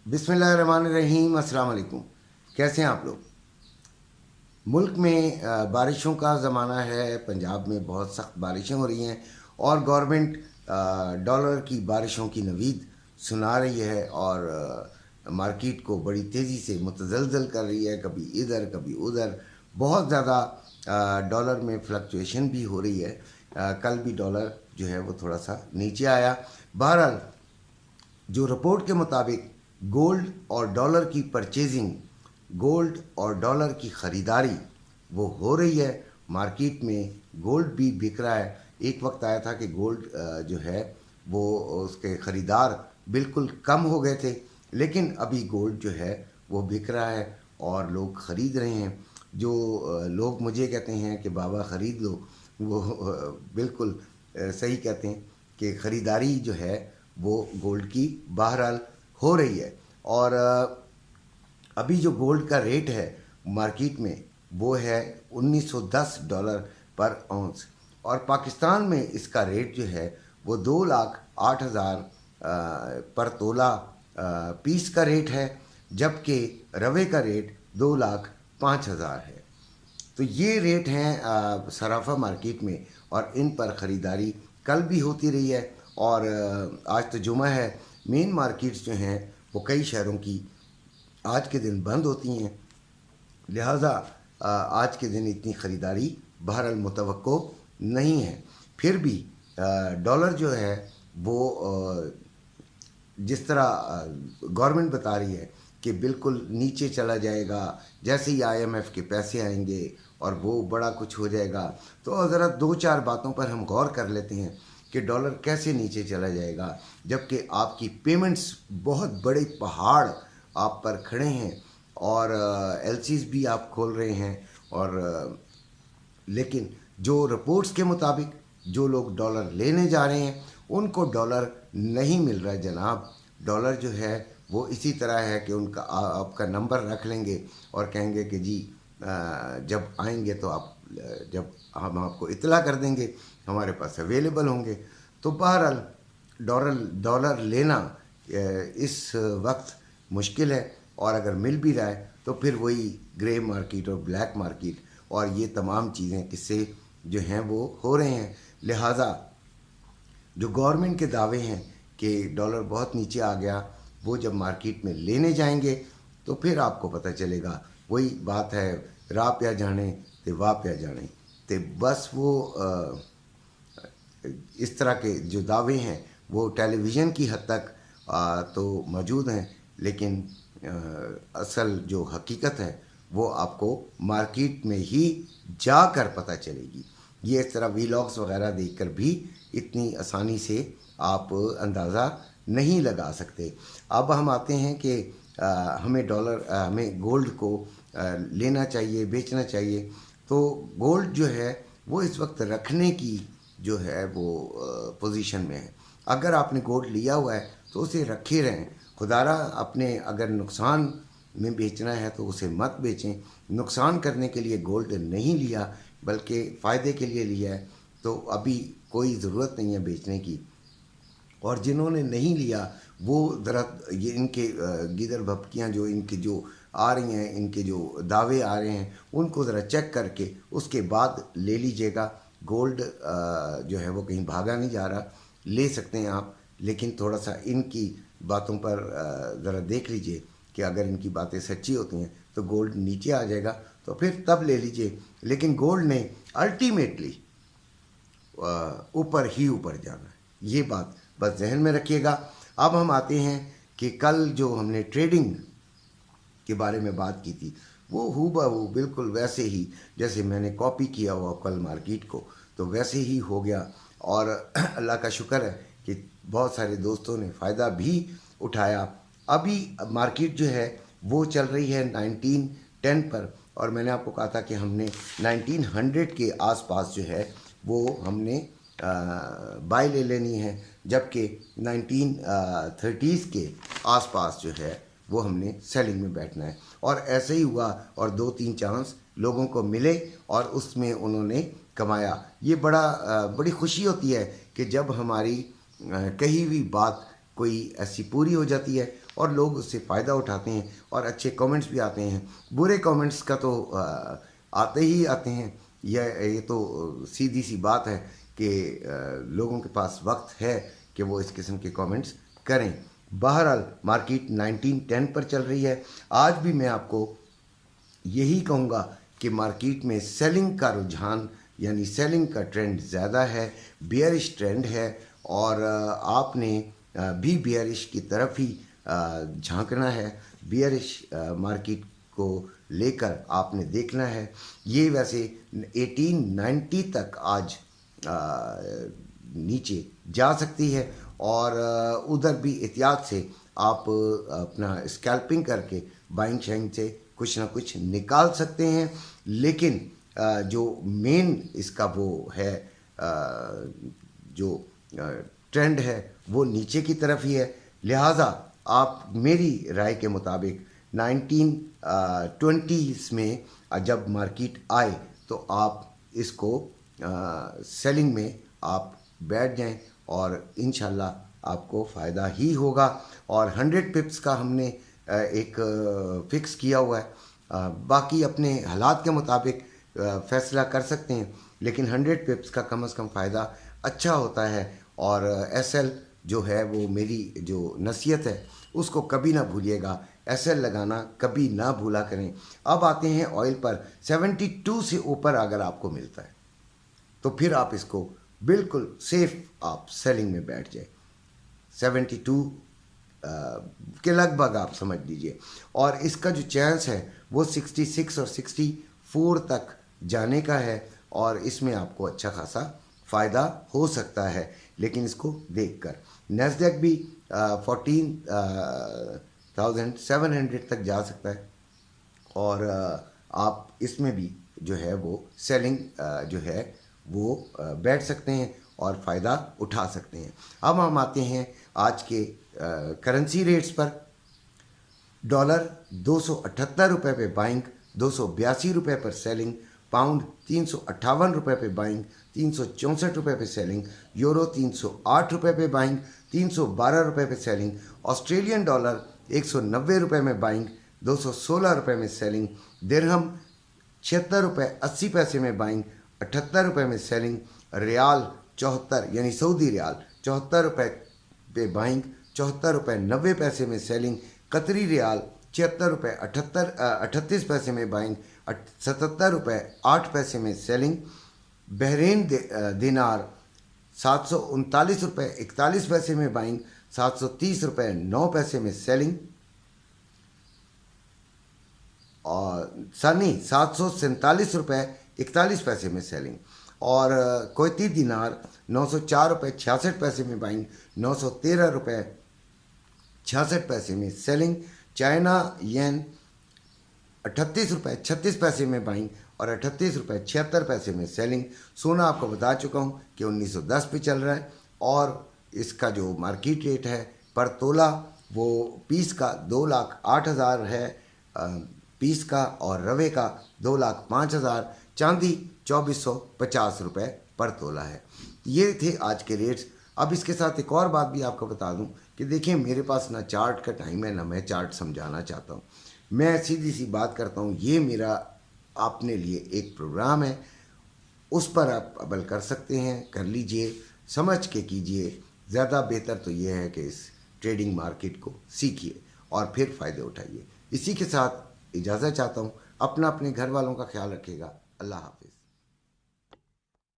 बिस्मिल्लाहिर्रहमानिर्रहीम। अस्सलाम वालेकुम। कैसे हैं आप लोग? मुल्क में बारिशों का ज़माना है। पंजाब में बहुत सख्त बारिशें हो रही हैं और गवर्नमेंट डॉलर की बारिशों की नवीद सुना रही है और मार्केट को बड़ी तेज़ी से मुतज़लज़ल कर रही है, कभी इधर कभी उधर। बहुत ज़्यादा डॉलर में फ्लक्चुएशन भी हो रही है। कल भी डॉलर जो है वो थोड़ा सा नीचे आया। बहरहाल, जो रिपोर्ट के मुताबिक गोल्ड और डॉलर की परचेजिंग, गोल्ड और डॉलर की ख़रीदारी वो हो रही है। मार्केट में गोल्ड भी बिक रहा है। एक वक्त आया था कि गोल्ड जो है वो उसके ख़रीदार बिल्कुल कम हो गए थे, लेकिन अभी गोल्ड जो है वो बिक रहा है और लोग ख़रीद रहे हैं। जो लोग मुझे कहते हैं कि बाबा ख़रीद लो, वो बिल्कुल सही कहते हैं कि ख़रीदारी जो है वो गोल्ड की बहरहाल हो रही है। और अभी जो गोल्ड का रेट है मार्केट में वो है $1910 पर औंस, और पाकिस्तान में इसका रेट जो है वो 2,08,000 पर तोला पीस का रेट है, जबकि रवे का रेट 2,05,000 है। तो ये रेट हैं सराफा मार्केट में, और इन पर ख़रीदारी कल भी होती रही है। और आज तो जुमा है। मेन मार्केट्स जो हैं वो कई शहरों की आज के दिन बंद होती हैं, लिहाजा आज के दिन इतनी ख़रीदारी बहरहाल मुतवक्को नहीं है। फिर भी डॉलर जो है वो जिस तरह गवर्नमेंट बता रही है कि बिल्कुल नीचे चला जाएगा, जैसे ही आईएमएफ के पैसे आएंगे और वो बड़ा कुछ हो जाएगा, तो ज़रा दो चार बातों पर हम गौर कर लेते हैं कि डॉलर कैसे नीचे चला जाएगा, जबकि आपकी पेमेंट्स बहुत बड़े पहाड़ आप पर खड़े हैं और एलसीज भी आप खोल रहे हैं। और लेकिन जो रिपोर्ट्स के मुताबिक जो लोग डॉलर लेने जा रहे हैं उनको डॉलर नहीं मिल रहा है जनाब। डॉलर जो है वो इसी तरह है कि उनका आपका नंबर रख लेंगे और कहेंगे कि जी जब आएंगे तो आप जब हम आपको इतला कर देंगे, हमारे पास अवेलेबल होंगे। तो बहरहाल डॉलर डॉलर लेना इस वक्त मुश्किल है, और अगर मिल भी रहा है तो फिर वही ग्रे मार्केट और ब्लैक मार्केट और ये तमाम चीज़ें किस्से जो हैं वो हो रहे हैं। लिहाजा जो गवर्नमेंट के दावे हैं कि डॉलर बहुत नीचे आ गया, वो जब मार्केट में लेने जाएंगे तो फिर आपको पता चलेगा। वही बात है, राह प्या जाने ते वाह प्या जाने। तो बस वो इस तरह के जो दावे हैं वो टेलीविज़न की हद तक तो मौजूद हैं, लेकिन असल जो हकीकत है वो आपको मार्केट में ही जाकर पता चलेगी। ये इस तरह वीलॉग्स वगैरह देखकर भी इतनी आसानी से आप अंदाज़ा नहीं लगा सकते। अब हम आते हैं कि हमें हमें गोल्ड को लेना चाहिए, बेचना चाहिए। तो गोल्ड जो है वो इस वक्त रखने की जो है वो पोजीशन में है। अगर आपने गोल्ड लिया हुआ है तो उसे रखे रहें। खुदारा अपने अगर नुकसान में बेचना है तो उसे मत बेचें। नुकसान करने के लिए गोल्ड नहीं लिया बल्कि फ़ायदे के लिए लिया है, तो अभी कोई ज़रूरत नहीं है बेचने की। और जिन्होंने नहीं लिया वो ज़रा ये इनके गिदर भपकियाँ जो इनके जो आ रही हैं, इनके जो दावे आ रहे हैं, उनको ज़रा चेक करके उसके बाद ले लीजिएगा। गोल्ड जो है वो कहीं भागा नहीं जा रहा, ले सकते हैं आप, लेकिन थोड़ा सा इनकी बातों पर ज़रा देख लीजिए कि अगर इनकी बातें सच्ची होती हैं तो गोल्ड नीचे आ जाएगा, तो फिर तब ले लीजिए। लेकिन गोल्ड ने अल्टीमेटली ऊपर ही ऊपर जाना है, ये बात बस जहन में रखिएगा। अब हम आते हैं कि कल जो हमने ट्रेडिंग के बारे में बात की थी वो हूबहू बिल्कुल वैसे ही जैसे मैंने कॉपी किया हुआ कल मार्केट को, तो वैसे ही हो गया। और अल्लाह का शुक्र है कि बहुत सारे दोस्तों ने फ़ायदा भी उठाया। अभी मार्केट जो है वो चल रही है 1910 पर, और मैंने आपको कहा था कि हमने 1900 के आसपास जो है वो हमने बाय ले लेनी है, जबकि 1930s के आसपास जो है वो हमने सेलिंग में बैठना है। और ऐसे ही हुआ, और दो तीन चांस लोगों को मिले और उसमें उन्होंने कमाया। ये बड़ी खुशी होती है कि जब हमारी कही हुई बात कोई ऐसी पूरी हो जाती है और लोग उससे फ़ायदा उठाते हैं और अच्छे कमेंट्स भी आते हैं। बुरे कमेंट्स का तो आते ही आते हैं। ये तो सीधी सी बात है कि लोगों के पास वक्त है कि वो इस किस्म के कमेंट्स करें। बहरहाल मार्केट 1910 पर चल रही है। आज भी मैं आपको यही कहूँगा कि मार्केट में सेलिंग का रुझान यानी सेलिंग का ट्रेंड ज़्यादा है, बियरिश ट्रेंड है और आपने भी बियरिश की तरफ ही झांकना है। बियरिश मार्केट को लेकर आपने देखना है। ये वैसे 1890 तक आज नीचे जा सकती है और उधर भी एहतियात से आप अपना स्कैल्पिंग करके बाइंग शेंग से कुछ ना कुछ निकाल सकते हैं। लेकिन जो मेन इसका वो है जो ट्रेंड है वो नीचे की तरफ ही है। लिहाजा आप मेरी राय के मुताबिक 1920s में जब मार्केट आए तो आप इसको सेलिंग में आप बैठ जाएं और इंशाल्लाह आपको फ़ायदा ही होगा। और 100 पिप्स का हमने एक फ़िक्स किया हुआ है। बाकी अपने हालात के मुताबिक फ़ैसला कर सकते हैं, लेकिन 100 पिप्स का कम से कम फ़ायदा अच्छा होता है। और एसएल जो है वो मेरी जो नसीहत है उसको कभी ना भूलिएगा, एसएल लगाना कभी ना भूला करें। अब आते हैं ऑयल पर। 72 से ऊपर अगर आपको मिलता है तो फिर आप इसको बिल्कुल सेफ आप सेलिंग में बैठ जाए। 72 के लगभग आप समझ लीजिए। और इसका जो चांस है वो 66 और 64 तक जाने का है और इसमें आपको अच्छा खासा फ़ायदा हो सकता है, लेकिन इसको देखकर। नैस्डैक भी 14,700 तक जा सकता है और आप इसमें भी जो है वो सेलिंग जो है वो बैठ सकते हैं और फ़ायदा उठा सकते हैं। अब हम आते हैं आज के करेंसी रेट्स पर। डॉलर 278 रुपये पे बाइंग, 282 रुपये पर सेलिंग। पाउंड 358 रुपये पे बाइंग, 364 रुपये पे सेलिंग। यूरो 308 रुपये पे बाइंग, 312 रुपये पे सेलिंग। ऑस्ट्रेलियन डॉलर 190 रुपये में बाइंग, 216 रुपये में सेलिंग। दिरहम 76 रुपये 80 पैसे में बाइंग, 78 रुपये में सेलिंग। रियाल 74 यानी सऊदी रियाल 74 रुपये पे बाइंग, 74 रुपये 90 पैसे में सेलिंग। कतरी रियाल 76 रुपये 38 पैसे में बाइंग, 77 रुपये 8 पैसे में सेलिंग। बहरीन दिनार 739 रुपये 41 पैसे में बाइंग, 730 रुपये 9 पैसे में सेलिंग। और 747 रुपये 41 पैसे में सेलिंग। और कुवैती दिनार 904 रुपये 66 पैसे में बाइंग, 913 रुपये 66 पैसे में सेलिंग। चाइना येन 38 रुपये 36 पैसे में बाइंग और 38 रुपये 76 पैसे में सेलिंग। सोना आपको बता चुका हूँ कि 1910 पे चल रहा है और इसका जो मार्केट रेट है पर तोला वो पीस का 2,08,000 है पीस का, और रवे का 2,05,000। चांदी 2,450 रुपये पर तोला है। ये थे आज के रेट्स। अब इसके साथ एक और बात भी आपको बता दूं कि देखिए मेरे पास ना चार्ट का टाइम है ना मैं चार्ट समझाना चाहता हूं। मैं सीधी सी बात करता हूं। ये मेरा आपने लिए एक प्रोग्राम है, उस पर आप अमल कर सकते हैं, कर लीजिए, समझ के कीजिए। ज़्यादा बेहतर तो ये है कि इस ट्रेडिंग मार्केट को सीखिए और फिर फ़ायदे उठाइए। इसी के साथ इजाज़त चाहता हूँ। अपना अपने घर वालों का ख्याल रखिएगा। अल्लाह हाफिज़।